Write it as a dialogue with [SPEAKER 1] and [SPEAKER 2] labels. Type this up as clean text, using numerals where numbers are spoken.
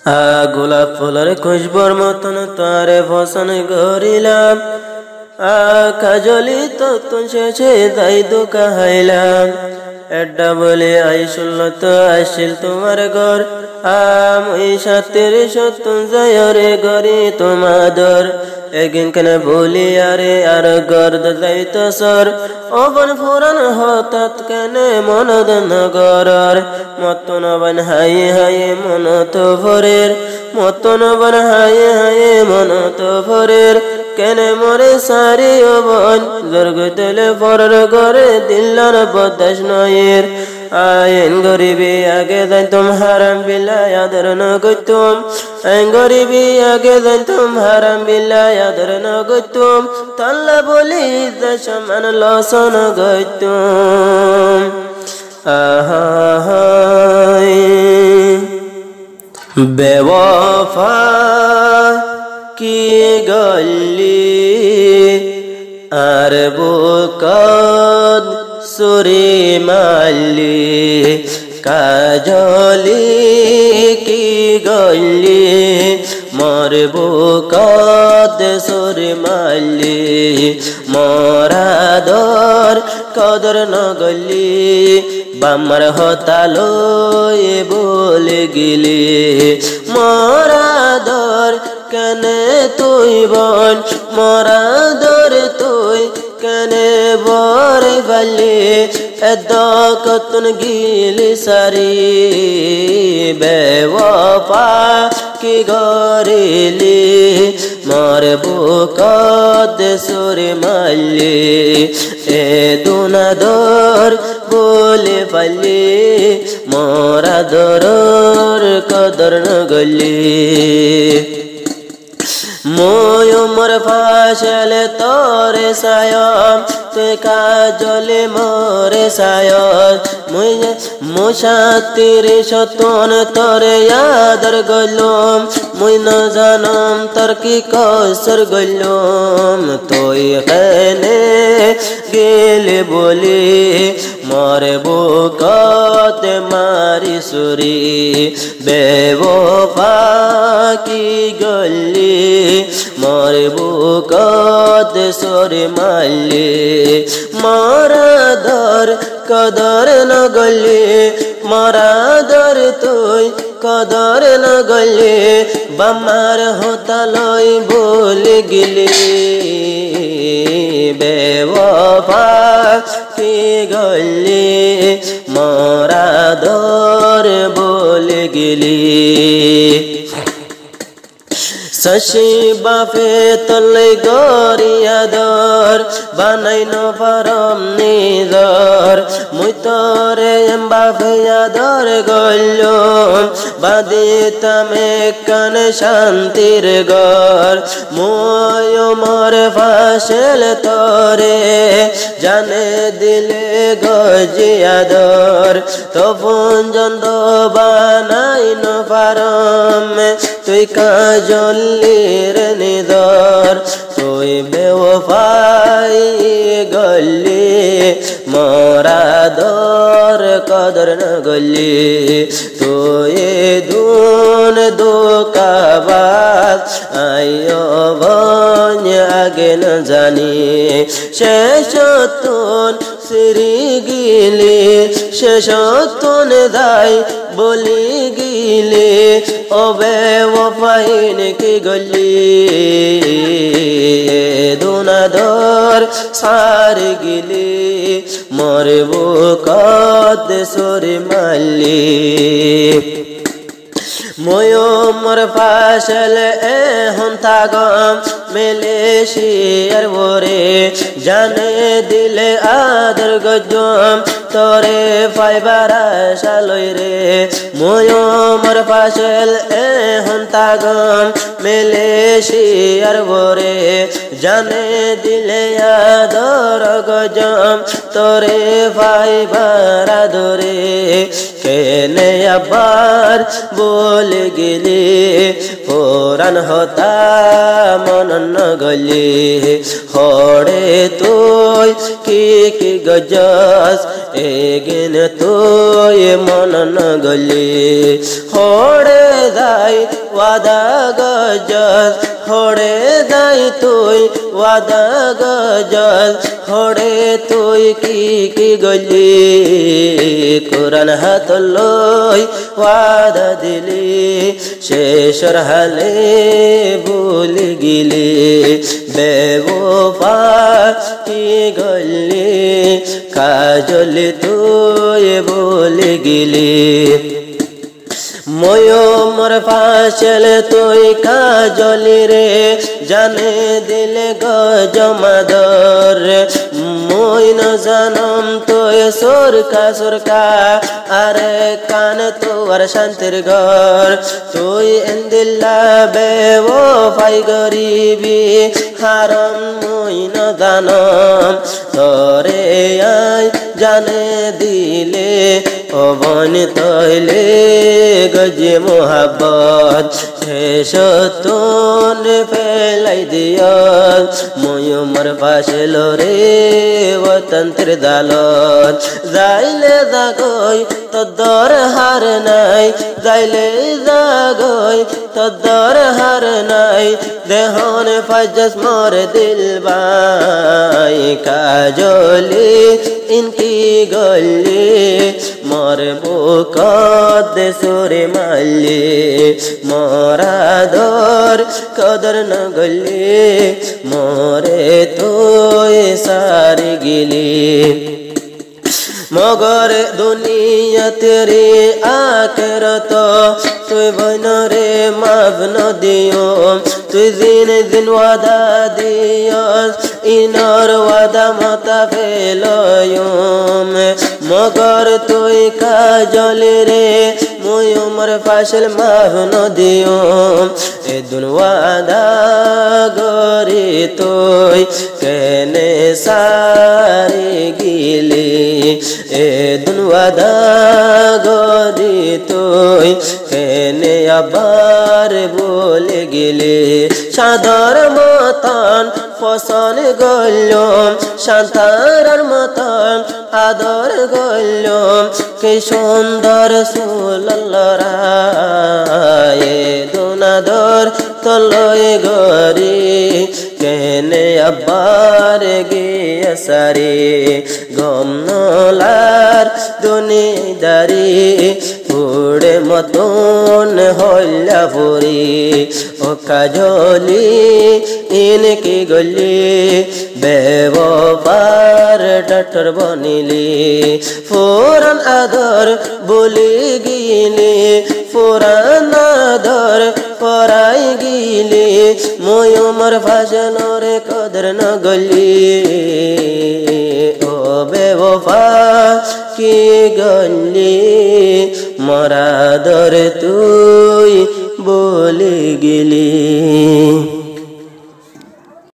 [SPEAKER 1] গোলাপ ফুলের খুশবুর মতন তারে পছন্দ করিলাম। কাজলি তত্তন শেষে তাই দুকা হাইলাম। এড্ডা বলে আই শুনল তো আসিল তোমার ঘর। মই সাতের সত্তন যায় রে গরি তোমাদর। একদিন কেন বলি আরে আর গর্দ যাইত সর। অবন ফুরান হঠাৎ কেন মনদ নগরর। মতন বন হাই হাই মন তো ভরের। মতন বন হাই হাই মন তো ভরের। কেনে মরে সারি অবন জর্গ তেলে পরের ঘরে দিল্লার বদাস নয়ের। আইন গরিবি আগে যাইতুম হারাম বিল্লাহ আদর ন গইতুম। আইন গরিবি আগে যাইতুম হারাম বিল্লাহ আদর ন গইতুম। তাল্লা বলি সমান লসন গইতুম। আহাই বেওয়াফা কি গল্লি আর বুকদ সুরি মাল্লি। কাজলি কি গল্লি মোর বুকদ সুরি মাল্লি। মরাদর কদর নগলি বামার হতালো বলে গিলি। মরাদর কেনে তুই বন মরাদর তুই কেনে বরে বালি। এদ কতন গিলি সারি বেওয়াফা কি গরিলি মোর বুকদ সুরি মাল্লি। এ দুনাদর বলে পালি মরাদর কদর নগলি। মই মোর ফাশলে তোরে সায়ম তুই কাজলে মোরে সায়ম। মুই মুসাতির সতন তোরে আদর গলম। মুই ন জানম তোর কি কসর গলম। তুই কেনে গেলে বলি মোর বুকত মারি সুরি। বেওয়াফা কি গল্লি মোর বুকত সুরি মাল্লি। মরাদর কদর নগলি মরাদর তুই কদর নগলি। বামার হতালই বলে গিলি বেওয়াফা কি গল্লি মরাদর বলে গিলি। শশী বাপে তলে গরিয়াদর বানাই ন পারম নিজর। মুই তরে বাপে আদর গল্যম বাদিতামে কান শান্তির ঘর। মই মোর ফাশল তরে জানে দিলে গজিয়াদর। তপন জন্দ বানাই ন পারম তুই কাজলির নিদর। তুই বেওয়াফাই গল্লি মরাদর কদর নগলি। তুই দুন দোকাবাজ আইও বন আগে ন জানি। শেষতন সিরি গিলি শেষতন দাই বলি গিলে ও বেওয়াফাইন কি গলি। দুনাদর সার গিলি মোর বুকত সুরি মাল্লি। ময়ো মোর ফাশল এখন থাগম মেলেশিয়ার ভরে। জানে দিলে আদর গজম তোরে ফাইবার আশালই রে। ময়ো মোর ফাশল এখন থাগম মেলেশিয়ার ভরে। জানে দিলে আদর গজম তোরে ফাইবার আদরে। কেনে আবার বলে গেলে পুরান হতা মন নগলি। হরে তুই কি গজস এগিন তুই মন নগলি। হড়ে যাই ওয়াদা গজল হড়ে যাই তুই ওয়াদা গজল হড়ে তুই কি গলি কোরআন হাত লই ওয়াদা দিলি শেষর হালে ভুলি গিলি বেওফা কি গলি কাজল তুই ভুলি গিলি ময়ূর ফাসল তুই কাজলি রে জানে দিলে গজমাদর মই ন জানম তুই সুরকা আরে কান তোর শান্তির ঘর তুই এন্দিল্লা বেওফাই গরিবি হারম মই ন জানম তোরে আই জানে দিলে অবন তৈলে গজে মোহাব্বত শেষ তুন ফেলাই দিয় ময়ূর ফাসল রে ওতন্ত্র দালত যাইলে জাগই তদর হার নাই যাইলে জাগই তদর হার নাই দেহন ফজস মোর দিল বাই কাজলি ইনকি গলি মোর বুকত সুরে মালি মোরাদর কদর ন গলি মোরে তুই সারি গিলি মগর দুনিয়া তেরে আখেরত তুই বন রে মাফ ন দিও তুই দিন ওয়াদা দিয়স ইনর ওয়াদা মতা ফেলয়ম মগর তুই কাজল রে ময়ূর ফাসল মাফ ন দিও এ দুন ওয়াদা গরি তুই কেনে সারি গিলি এ দুন ওয়াদা গরি তুই কেনে আবার বলে গেলে সাদর মতন ফসল গল্যম শান্তার মতন আদর গল্যম কে সুন্দর সুল্লারায় দুনাদর তলয় গরি কেনে আবার গিয়ে সারি গম নলার দুনিদারি পুড়ে মতন হল্লা ফুরি ও কাজলি ইনকি গলি বেওফার ডটর বনিলি ফুরান আদর বলি গিলি ফুরান আদর পরাই গিলি ময়ূর ফাসল রে কদর ন গলি ও বেওফা কি গলি মরাদর তুই বলে গেলি।